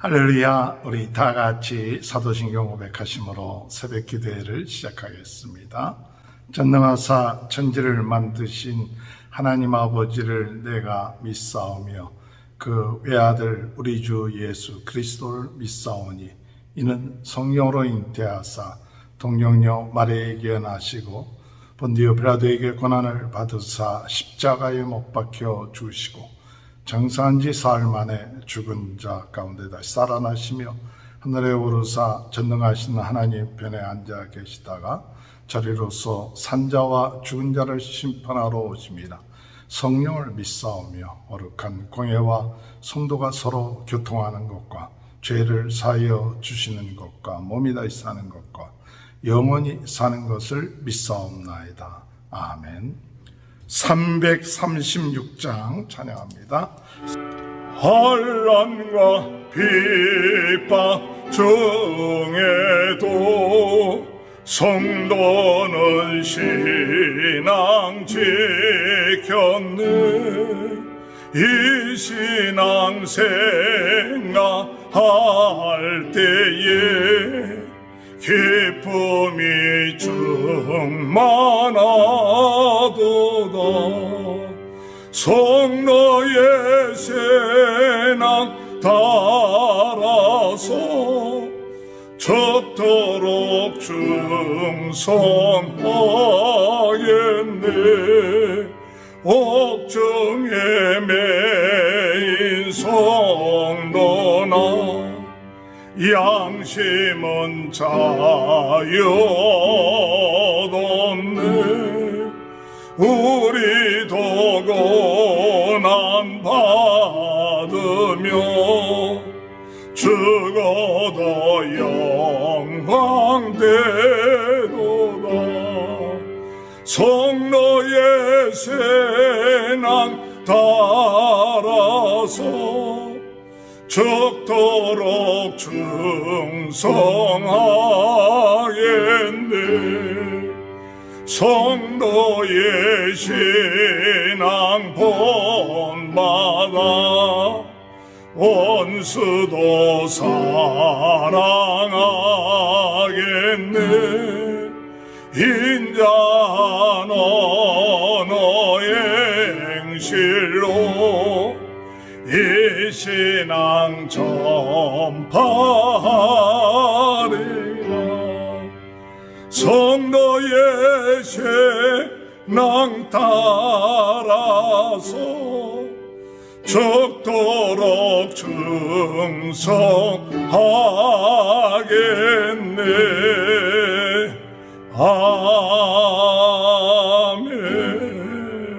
할렐루야. 우리 다 같이 사도신경 고백하심으로 새벽 기도회를 시작하겠습니다. 전능하사 천지를 만드신 하나님 아버지를 내가 믿사오며 그 외아들 우리 주 예수 그리스도를 믿사오니 이는 성령으로 잉태하사 동정녀 마리아에게 나시고 본디오 빌라도에게 고난을 받으사 십자가에 못 박혀 죽으시고 장사한 지 사흘 만에 죽은 자 가운데 다시 살아나시며 하늘에 오르사 전능하신 하나님 편에 앉아 계시다가 저리로서 산자와 죽은 자를 심판하러 오십니다. 성령을 믿사오며 거룩한 공예와 성도가 서로 교통하는 것과 죄를 사하여 주시는 것과 몸이 다시 사는 것과 영원히 사는 것을 믿사옵나이다. 아멘. 336장 찬양합니다. 환난과 핍박 중에도 성도는 신앙 지켰네. 이 신앙 생각할 때에 기쁨이 충만하도다. 성도의 신앙 따라서 적도록 충성하겠네. 옥중에 매인 성도나 양심은 자유롭네. 우리도 고난 받으며 죽어도 영광되도다. 성도의 신앙 따라서 적도록 충성하겠네. 성도의 신앙 본받아 원수도 사랑하겠네. 인자 너의 행실로 이 신앙 전파하리라. 성도의 신앙 따라서 적도록 충성하겠네. 아멘.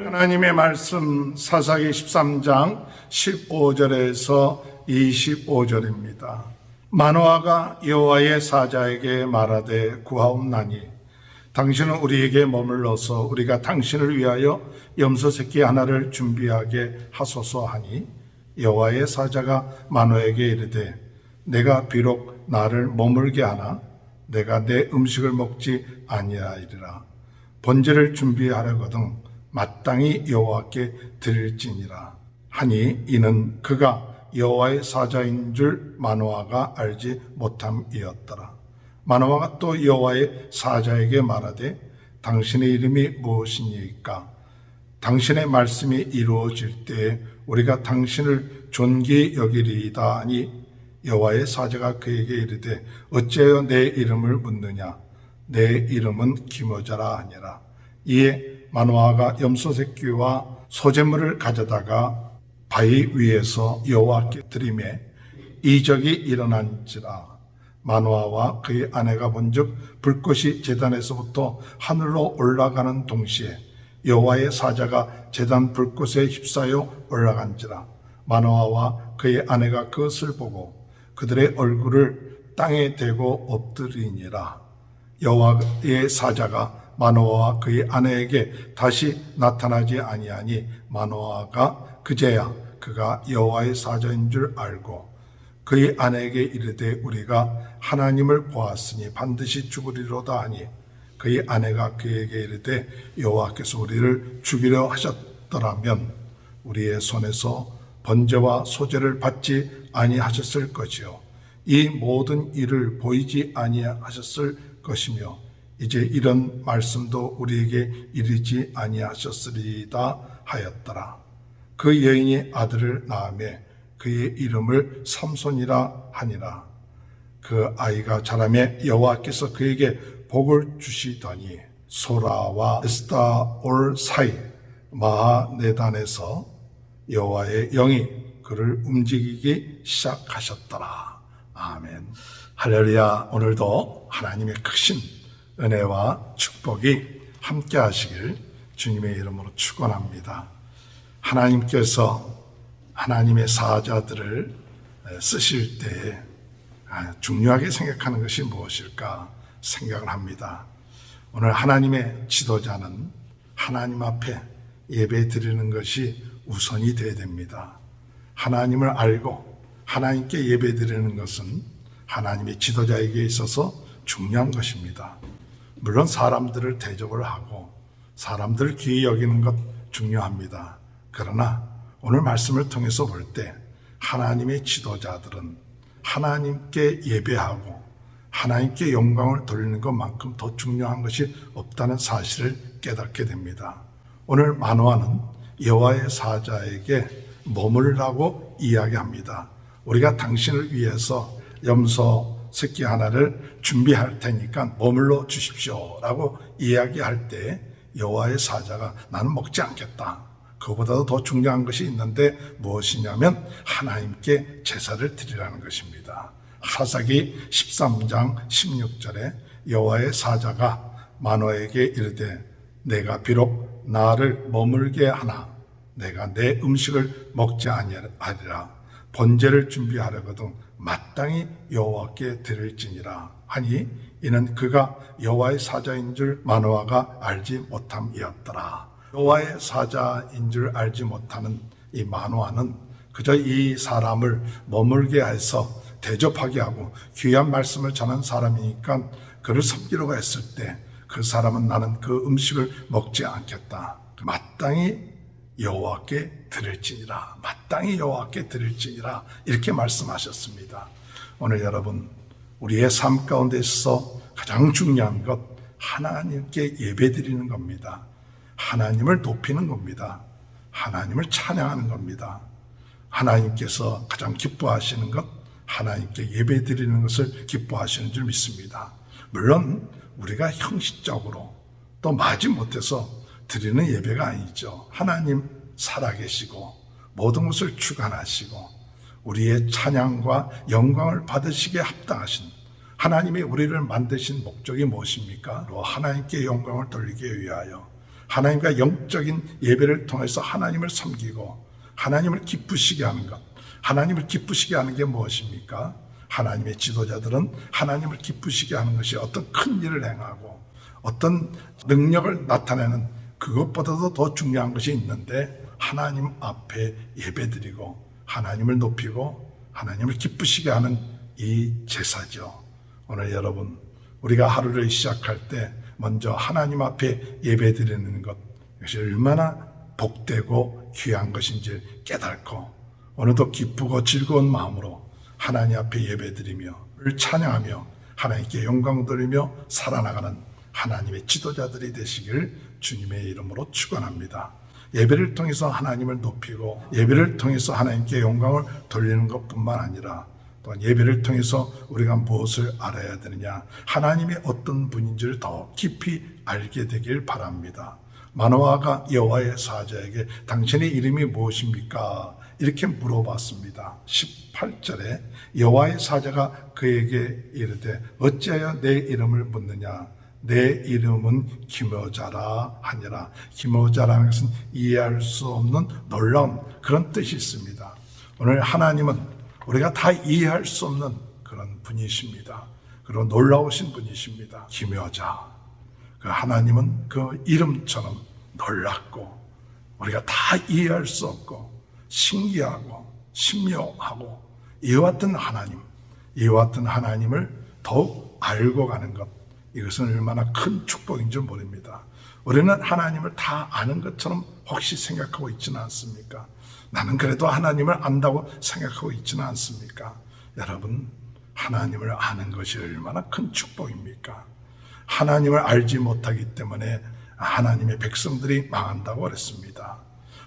하나님의 말씀 사사기 13장 15절에서 25절입니다. 마노아가 여호와의 사자에게 말하되 구하옵나니 당신은 우리에게 머물러서 우리가 당신을 위하여 염소 새끼 하나를 준비하게 하소서 하니 여호와의 사자가 마노아에게 이르되 내가 비록 나를 머물게 하나 내가 내 음식을 먹지 아니하리라. 번제를 준비하려거든 마땅히 여호와께 드릴지니라 하니 이는 그가 여호와의 사자인 줄 마노아가 알지 못함이었더라. 마노아가 또 여호와의 사자에게 말하되 당신의 이름이 무엇이니까? 당신의 말씀이 이루어질 때에 우리가 당신을 존귀히 여기리이다 하니 여호와의 사자가 그에게 이르되 어찌하여 내 이름을 묻느냐? 내 이름은 기모자라 하니라. 이에 마노아가 염소 새끼와 소재물을 가져다가 바위 위에서 여호와께 드리매 이적이 일어난지라. 마노아와 그의 아내가 본즉 불꽃이 제단에서부터 하늘로 올라가는 동시에 여호와의 사자가 제단 불꽃에 휩싸여 올라간지라. 마노아와 그의 아내가 그것을 보고 그들의 얼굴을 땅에 대고 엎드리니라. 여호와의 사자가 마노아와 그의 아내에게 다시 나타나지 아니하니 마노아가 그제야 그가 여호와의 사자인 줄 알고 그의 아내에게 이르되 우리가 하나님을 보았으니 반드시 죽으리로다 하니 그의 아내가 그에게 이르되 여호와께서 우리를 죽이려 하셨더라면 우리의 손에서 번제와 소제를 받지 아니하셨을 것이요 이 모든 일을 보이지 아니하셨을 것이며 이제 이런 말씀도 우리에게 이르지 아니하셨으리다 하였더라. 그 여인이 아들을 낳으매 그의 이름을 삼손이라 하니라. 그 아이가 자라매 여호와께서 그에게 복을 주시더니 소라와 에스타올 사이 마하네단에서 여호와의 영이 그를 움직이기 시작하셨더라. 아멘. 할렐루야. 오늘도 하나님의 크신 은혜와 축복이 함께 하시길 주님의 이름으로 축원합니다. 하나님께서 하나님의 사자들을 쓰실 때 중요하게 생각하는 것이 무엇일까 생각을 합니다. 오늘 하나님의 지도자는 하나님 앞에 예배 드리는 것이 우선이 되어야 됩니다. 하나님을 알고 하나님께 예배 드리는 것은 하나님의 지도자에게 있어서 중요한 것입니다. 물론 사람들을 대접을 하고 사람들을 귀히 여기는 것 중요합니다. 그러나 오늘 말씀을 통해서 볼 때 하나님의 지도자들은 하나님께 예배하고 하나님께 영광을 돌리는 것만큼 더 중요한 것이 없다는 사실을 깨닫게 됩니다. 오늘 마노아는 여호와의 사자에게 머물라고 이야기합니다. 우리가 당신을 위해서 염소 새끼 하나를 준비할 테니까 머물러 주십시오 라고 이야기할 때 여호와의 사자가 나는 먹지 않겠다. 그보다도 더 중요한 것이 있는데 무엇이냐면 하나님께 제사를 드리라는 것입니다. 사사기 13장 16절에 여호와의 사자가 마노아에게 이르되 내가 비록 나를 머물게 하나 내가 내 음식을 먹지 아니하리라. 번제를 준비하려거든 마땅히 여호와께 드릴지니라 하니 이는 그가 여호와의 사자인 줄 마노아가 알지 못함이었더라. 여호와의 사자인 줄 알지 못하는 이 마노아는 그저 이 사람을 머물게 해서 대접하게 하고 귀한 말씀을 전한 사람이니까 그를 섬기려고 했을 때 그 사람은 나는 그 음식을 먹지 않겠다. 마땅히 여호와께 드릴지니라. 마땅히 여호와께 드릴지니라. 이렇게 말씀하셨습니다. 오늘 여러분 우리의 삶 가운데 있어 가장 중요한 것 하나님께 예배드리는 겁니다. 하나님을 높이는 겁니다. 하나님을 찬양하는 겁니다. 하나님께서 가장 기뻐하시는 것 하나님께 예배드리는 것을 기뻐하시는 줄 믿습니다. 물론 우리가 형식적으로 또 마지못해서 드리는 예배가 아니죠. 하나님 살아계시고 모든 것을 주관하시고 우리의 찬양과 영광을 받으시기에 합당하신 하나님이 우리를 만드신 목적이 무엇입니까? 하나님께 영광을 돌리기 위하여 하나님과 영적인 예배를 통해서 하나님을 섬기고 하나님을 기쁘시게 하는 것. 하나님을 기쁘시게 하는 게 무엇입니까? 하나님의 지도자들은 하나님을 기쁘시게 하는 것이 어떤 큰 일을 행하고 어떤 능력을 나타내는 그것보다도 더 중요한 것이 있는데 하나님 앞에 예배드리고 하나님을 높이고 하나님을 기쁘시게 하는 이 제사죠. 오늘 여러분 우리가 하루를 시작할 때 먼저 하나님 앞에 예배드리는 것 이것이 얼마나 복되고 귀한 것인지 깨닫고 오늘도 기쁘고 즐거운 마음으로 하나님 앞에 예배드리며 찬양하며 하나님께 영광 돌리며 살아나가는 하나님의 지도자들이 되시길 주님의 이름으로 축원합니다. 예배를 통해서 하나님을 높이고 예배를 통해서 하나님께 영광을 돌리는 것뿐만 아니라 또한 예배를 통해서 우리가 무엇을 알아야 되느냐 하나님이 어떤 분인지를 더 깊이 알게 되길 바랍니다. 마노아가 여호와의 사자에게 당신의 이름이 무엇입니까? 이렇게 물어봤습니다. 18절에 여호와의 사자가 그에게 이르되 어찌하여 내 이름을 묻느냐 내 이름은 기묘자라 하니라. 기묘자라는 것은 이해할 수 없는 놀라운 그런 뜻이 있습니다. 오늘 하나님은 우리가 다 이해할 수 없는 그런 분이십니다. 그리고 놀라우신 분이십니다. 기묘자. 그 하나님은 그 이름처럼 놀랍고 우리가 다 이해할 수 없고 신기하고 신묘하고 이와 같은 하나님, 이와 같은 하나님을 더욱 알고 가는 것 이것은 얼마나 큰 축복인 줄 모릅니다. 우리는 하나님을 다 아는 것처럼 혹시 생각하고 있지는 않습니까? 나는 그래도 하나님을 안다고 생각하고 있지는 않습니까? 여러분, 하나님을 아는 것이 얼마나 큰 축복입니까? 하나님을 알지 못하기 때문에 하나님의 백성들이 망한다고 그랬습니다.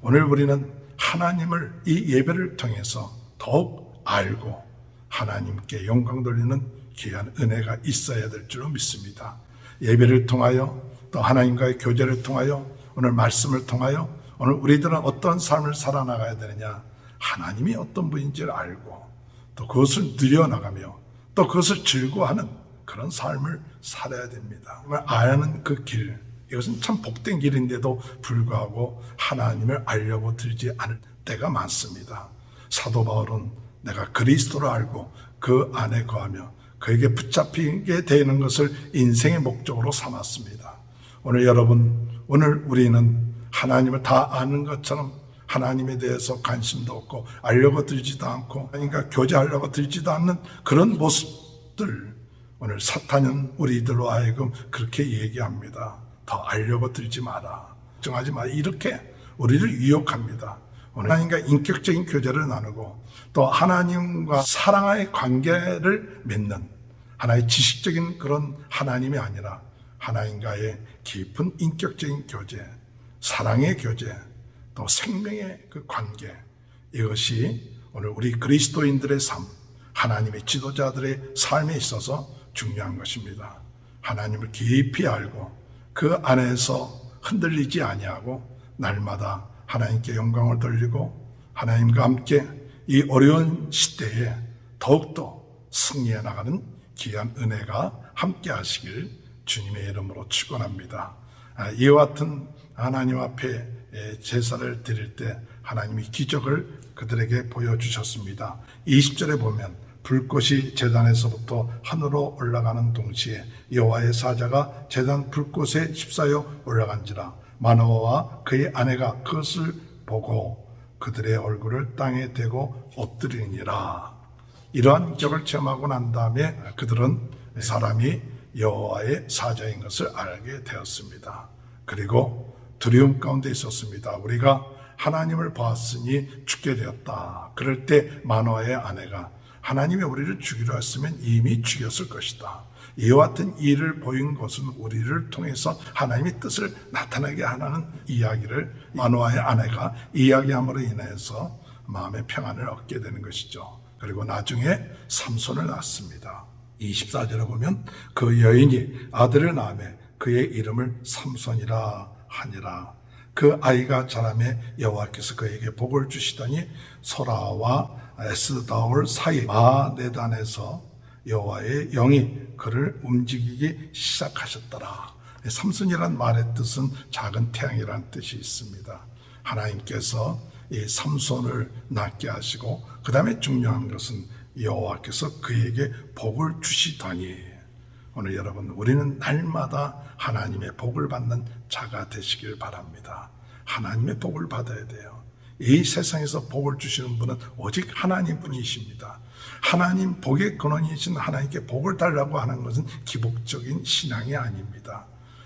오늘 우리는 하나님을 이 예배를 통해서 더욱 알고 하나님께 영광 돌리는 귀한 은혜가 있어야 될 줄로 믿습니다. 예배를 통하여 또 하나님과의 교제를 통하여 오늘 말씀을 통하여 오늘 우리들은 어떤 삶을 살아나가야 되느냐, 하나님이 어떤 분인지를 알고 또 그것을 누려나가며 또 그것을 즐거워하는 그런 삶을 살아야 됩니다. 아는 그 길, 이것은 참 복된 길인데도 불구하고 하나님을 알려고 들지 않을 때가 많습니다. 사도 바울은 내가 그리스도를 알고 그 안에 거하며 그에게 붙잡히게 되는 것을 인생의 목적으로 삼았습니다. 오늘 여러분, 오늘 우리는 하나님을 다 아는 것처럼 하나님에 대해서 관심도 없고 알려고 들지도 않고 그러니까 교제하려고 들지도 않는 그런 모습들, 오늘 사탄은 우리들로 하여금 그렇게 얘기합니다. 더 알려고 들지 마라, 걱정하지 마라, 이렇게 우리를 유혹합니다. 오늘 하나님과 인격적인 교제를 나누고 또 하나님과 사랑의 관계를 맺는 하나의 지식적인 그런 하나님이 아니라 하나님과의 깊은 인격적인 교제, 사랑의 교제, 또 생명의 그 관계, 이것이 오늘 우리 그리스도인들의 삶, 하나님의 지도자들의 삶에 있어서 중요한 것입니다. 하나님을 깊이 알고 그 안에서 흔들리지 아니하고 날마다 하나님께 영광을 돌리고 하나님과 함께 이 어려운 시대에 더욱더 승리해 나가는 귀한 은혜가 함께 하시길 주님의 이름으로 축원합니다. 이와 같은 하나님 앞에 제사를 드릴 때 하나님이 기적을 그들에게 보여주셨습니다. 20절에 보면 불꽃이 제단에서부터 하늘로 올라가는 동시에 여호와의 사자가 제단 불꽃에 휩싸여 올라간지라 마노아와 그의 아내가 그것을 보고 그들의 얼굴을 땅에 대고 엎드리니라. 이러한 기적을 체험하고 난 다음에 그들은 사람이 여호와의 사자인 것을 알게 되었습니다. 그리고 두려움 가운데 있었습니다. 우리가 하나님을 보았으니 죽게 되었다. 그럴 때 마노아의 아내가 하나님이 우리를 죽이려 했으면 이미 죽였을 것이다. 이와 같은 일을 보인 것은 우리를 통해서 하나님의 뜻을 나타나게 하는 이야기를 마노아의 아내가 이야기함으로 인해서 마음의 평안을 얻게 되는 것이죠. 그리고 나중에 삼손을 낳습니다. 24절에 보면 그 여인이 아들을 낳으며 그의 이름을 삼손이라 하니라. 그 아이가 자라매 여호와께서 그에게 복을 주시더니 소라와 에스다올 사이 마네단에서 여호와의 영이 그를 움직이기 시작하셨더라. 삼손이란 말의 뜻은 작은 태양이라는 뜻이 있습니다. 하나님께서 이 삼손을 낳게 하시고 그 다음에 중요한 것은 여호와께서 그에게 복을 주시더니, 오늘 여러분 우리는 날마다 하나님의 복을 받는 자가 되시길 바랍니다. 하나님의 복을 받아야 돼요. 이 세상에서 복을 주시는 분은 오직 하나님 분이십니다. 하나님 복의 근원이신 하나님께 복을 달라고 하는 것은 기복적인 신앙이 아닙니다.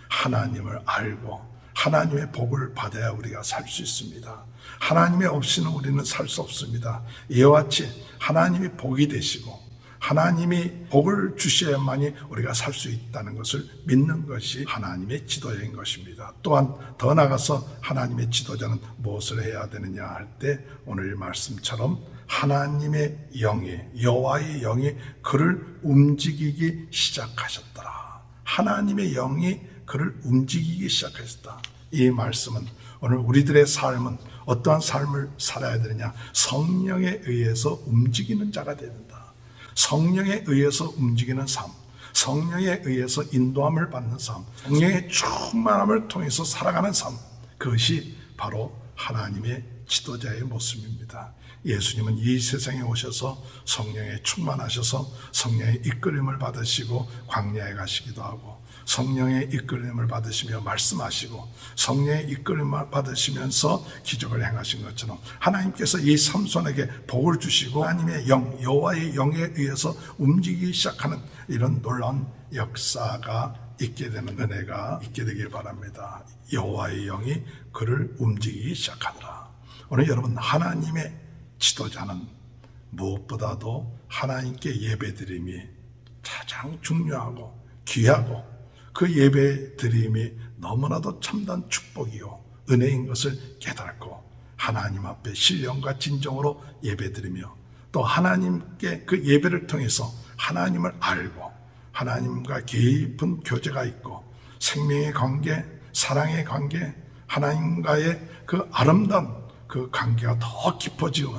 하나님을 알고 하나님의 복을 받아야 우리가 살 수 있습니다. 하나님의 없이는 우리는 살 수 없습니다. 이와 같이 하나님이 복이 되시고 하나님이 복을 주셔야만이 우리가 살 수 있다는 것을 믿는 것이 하나님의 지도자인 것입니다. 또한 더 나아가서 하나님의 지도자는 무엇을 해야 되느냐 할 때 오늘 말씀처럼 하나님의 영이, 여호와의 영이 그를 움직이기 시작하셨더라. 하나님의 영이 그를 움직이기 시작하셨다. 이 말씀은 오늘 우리들의 삶은 어떠한 삶을 살아야 되느냐, 성령에 의해서 움직이는 자가 된다. 성령에 의해서 움직이는 삶, 성령에 의해서 인도함을 받는 삶, 성령의 충만함을 통해서 살아가는 삶, 그것이 바로 하나님의 지도자의 모습입니다. 예수님은 이 세상에 오셔서 성령에 충만하셔서 성령의 이끌림을 받으시고 광야에 가시기도 하고 성령의 이끌림을 받으시며 말씀하시고 성령의 이끌림을 받으시면서 기적을 행하신 것처럼 하나님께서 이 삼손에게 복을 주시고 하나님의 영, 여호와의 영에 의해서 움직이기 시작하는 이런 놀라운 역사가 있게 되는 은혜가 있게 되길 바랍니다. 여호와의 영이 그를 움직이기 시작하더라. 오늘 여러분, 하나님의 지도자는 무엇보다도 하나님께 예배드림이 가장 중요하고 귀하고, 그 예배드림이 너무나도 참된 축복이요 은혜인 것을 깨닫고 하나님 앞에 신령과 진정으로 예배드리며, 또 하나님께 그 예배를 통해서 하나님을 알고 하나님과 깊은 교제가 있고 생명의 관계, 사랑의 관계, 하나님과의 그 아름다운 그 관계가 더 깊어지고,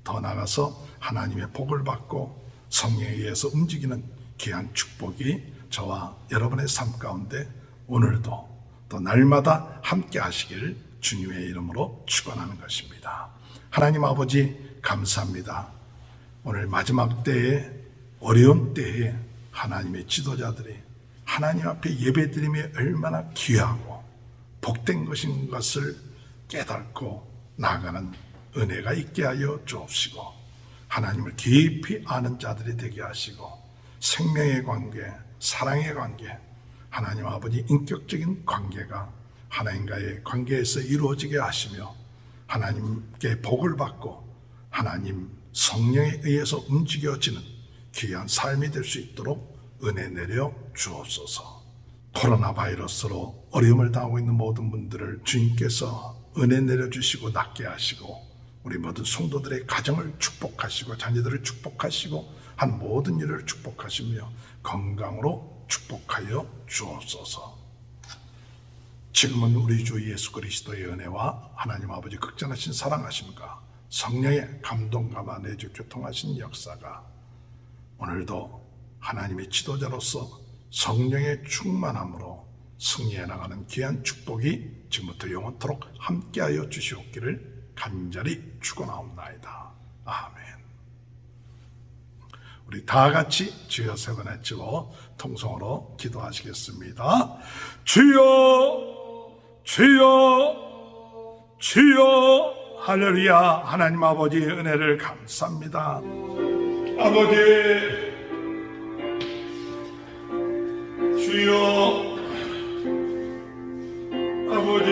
더 나아가서 하나님의 복을 받고 성령에 의해서 움직이는 귀한 축복이 저와 여러분의 삶 가운데 오늘도 또 날마다 함께 하시길 주님의 이름으로 축원하는 것입니다. 하나님 아버지, 감사합니다. 오늘 마지막 때에, 어려운 때에 하나님의 지도자들이 하나님 앞에 예배드림이 얼마나 귀하고 복된 것인 것을 깨닫고 나아가는 은혜가 있게 하여 주옵시고, 하나님을 깊이 아는 자들이 되게 하시고 생명의 관계, 사랑의 관계, 하나님 아버지 인격적인 관계가 하나님과의 관계에서 이루어지게 하시며 하나님께 복을 받고 하나님 성령에 의해서 움직여지는 귀한 삶이 될 수 있도록 은혜 내려 주옵소서. 코로나 바이러스로 어려움을 당하고 있는 모든 분들을 주님께서 은혜 내려주시고 낫게 하시고, 우리 모든 성도들의 가정을 축복하시고 자녀들을 축복하시고 한 모든 일을 축복하시며 건강으로 축복하여 주옵소서. 지금은 우리 주 예수 그리스도의 은혜와 하나님 아버지 극전하신 사랑하심과 성령의 감동감화 내주 교통하신 역사가 오늘도 하나님의 지도자로서 성령의 충만함으로 승리해 나가는 귀한 축복이 지금부터 영원토록 함께하여 주시옵기를 간절히 축원하옵나이다. 아멘. 우리 다 같이 주여 세 번 외치고 통성으로 기도하시겠습니다. 주여, 주여, 주여. 할렐루야. 하나님 아버지의 은혜를 감사합니다. 아버지, 주여, 아버지,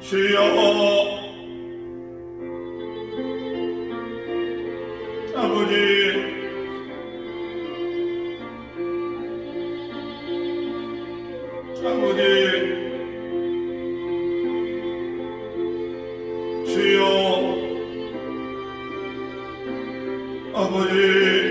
주여, 아버지, 아버지, 주여, 아버지,